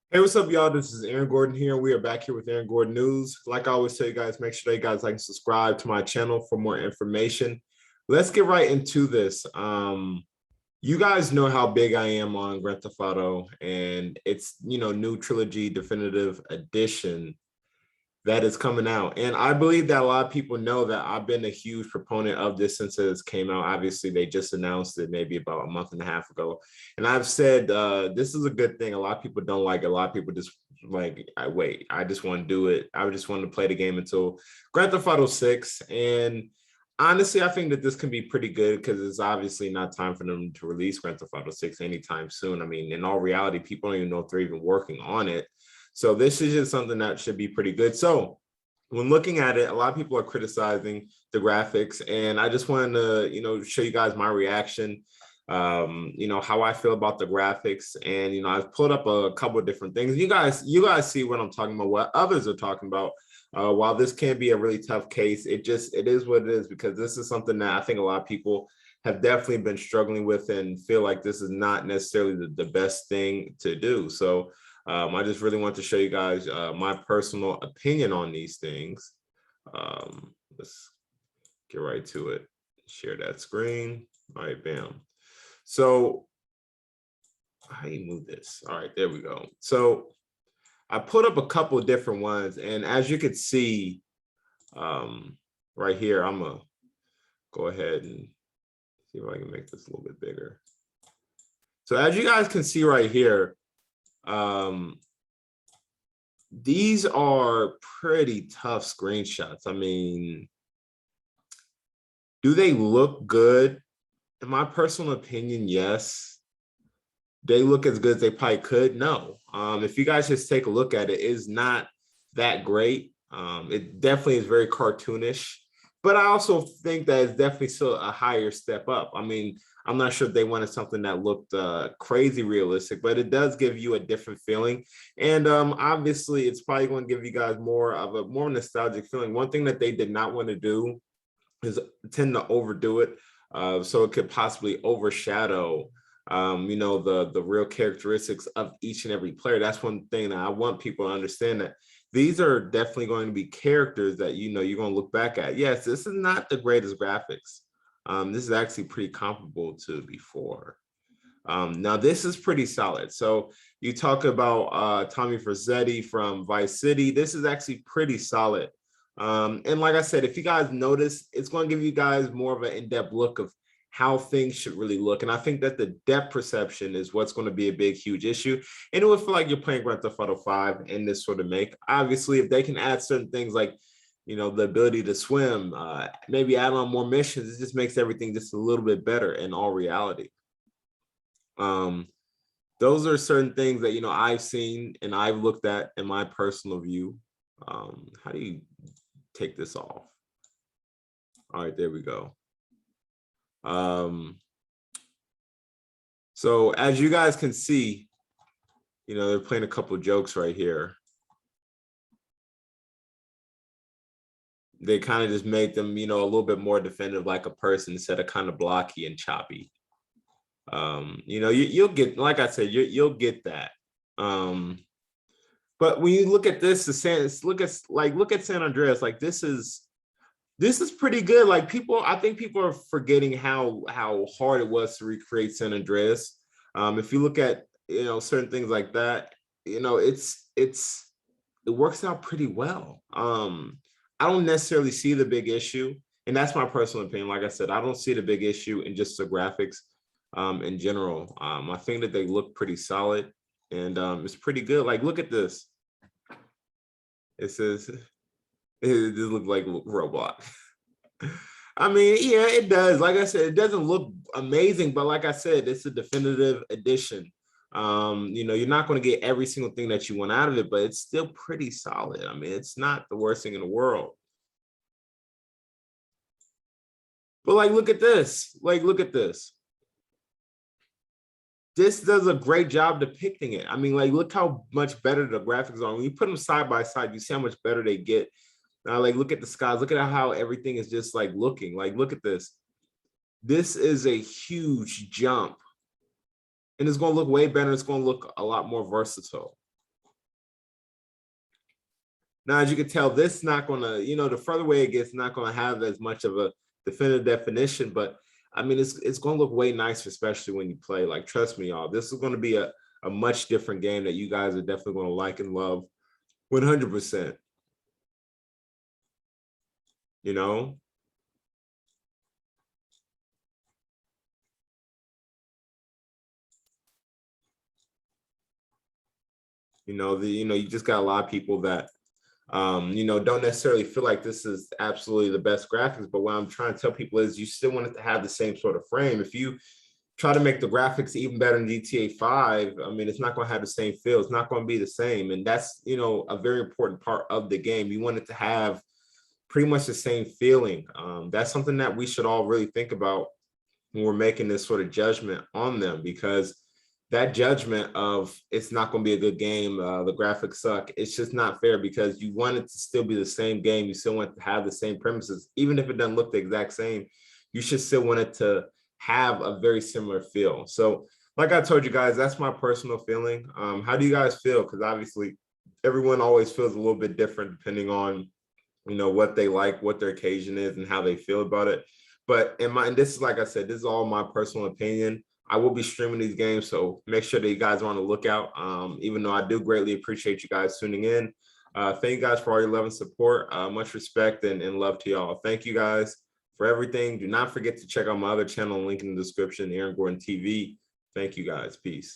Hey, what's up, y'all? This is Aaron Gordon here. We are back here with Aaron Gordon News. Like I always tell you guys, make sure that you guys like and subscribe to my channel for more information. Let's get right into this. You guys know how big I am on Grand Theft Auto, and it's new trilogy definitive edition that is coming out. And I believe that a lot of people know that I've been a huge proponent of this since it came out. Obviously, they just announced it maybe about a month and a half ago. And I've said this is a good thing. A lot of people don't like it. A lot of people just like, I just want to do it. I just want to play the game until Grand Theft Auto 6. And honestly, I think that this can be pretty good because it's obviously not time for them to release Grand Theft Auto 6 anytime soon. I mean, in all reality, people don't even know if they're even working on it. So this is just something that should be pretty good. So when looking at it, a lot of people are criticizing the graphics, and I just wanted to, show you guys my reaction, how I feel about the graphics. And, I've pulled up a couple of different things. You guys see what I'm talking about, what others are talking about. While this can be a really tough case, it is what it is, because this is something that I think a lot of people have definitely been struggling with and feel like this is not necessarily the best thing to do. So I just really want to show you guys my personal opinion on these things. Let's get right to it. Share that screen. All right, bam. So how do you move this? All right, there we go. So I put up a couple of different ones, and as you can see right here, I'm gonna go ahead and see if I can make this a little bit bigger. So as you guys can see right here, these are pretty tough screenshots. I mean, do they look good? In my personal opinion, yes. They look as good as they probably could? No. If you guys just take a look at it, it's not that great. It definitely is very cartoonish, but I also think that it's definitely still a higher step up. I mean, I'm not sure if they wanted something that looked crazy realistic, but it does give you a different feeling. And obviously, it's probably going to give you guys more of a more nostalgic feeling. One thing that they did not want to do is tend to overdo it, so it could possibly overshadow the real characteristics of each and every player. That's one thing that I want people to understand, that these are definitely going to be characters that you're going to look back at. Yes, this is not the greatest graphics. This is actually pretty comparable to before. Now this is pretty solid. So you talk about Tommy Vercetti from Vice City. This is actually pretty solid. And like I said, if you guys notice, it's going to give you guys more of an in-depth look of how things should really look. And I think that the depth perception is what's going to be a big, huge issue. And it would feel like you're playing Grand Theft Auto 5 in this sort of make. Obviously, if they can add certain things like, the ability to swim, maybe add on more missions, it just makes everything just a little bit better in all reality. Those are certain things that, I've seen and I've looked at in my personal view. How do you take this off? All right, there we go. So as you guys can see, they're playing a couple of jokes right here. They kind of just make them, a little bit more definitive, like a person, instead of kind of blocky and choppy. You'll get, like I said, you'll get that. But when you look at this, look at San Andreas. Like this is pretty good. Like I think people are forgetting how hard it was to recreate San Andreas. If you look at certain things like that, it works out pretty well. I don't necessarily see the big issue, and that's my personal opinion. Like I said, I don't see the big issue in just the graphics in general. I think that they look pretty solid, and it's pretty good. Like, look at this. It says it looks like Roblox. I mean, yeah, it does. Like I said, it doesn't look amazing, but like I said, it's a definitive edition. You're not going to get every single thing that you want out of it, but it's still pretty solid. I mean, it's not the worst thing in the world. But like, look at this. Like, look at this. This does a great job depicting it. I mean, like, look how much better the graphics are. When you put them side by side, you see how much better they get. Now, like, look at the skies. Look at how everything is just like looking. Like, look at this. This is a huge jump. And it's going to look way better. It's going to look a lot more versatile. Now, as you can tell, this is not going to, the further away it gets, not going to have as much of a definitive definition, but I mean, it's going to look way nicer, especially when you play. Like, trust me, y'all, this is going to be a much different game that you guys are definitely going to like and love 100%, you know? You just got a lot of people that don't necessarily feel like this is absolutely the best graphics, but what I'm trying to tell people is you still want it to have the same sort of frame. If you try to make the graphics even better in GTA 5, I mean, it's not going to have the same feel. It's not going to be the same. And that's, a very important part of the game. You want it to have pretty much the same feeling. That's something that we should all really think about when we're making this sort of judgment on them, because that judgment of it's not going to be a good game, the graphics suck, it's just not fair, because you want it to still be the same game. You still want it to have the same premises. Even if it doesn't look the exact same, you should still want it to have a very similar feel. So like I told you guys, that's my personal feeling. How do you guys feel? Because obviously everyone always feels a little bit different depending on what they like, what their occasion is, and how they feel about it. But and this is, like I said, this is all my personal opinion. I will be streaming these games, so make sure that you guys are on the lookout. Even though I do greatly appreciate you guys tuning in. Thank you guys for all your love and support. Much respect and love to y'all. Thank you guys for everything. Do not forget to check out my other channel, link in the description, Eron Gordon TV. Thank you guys. Peace.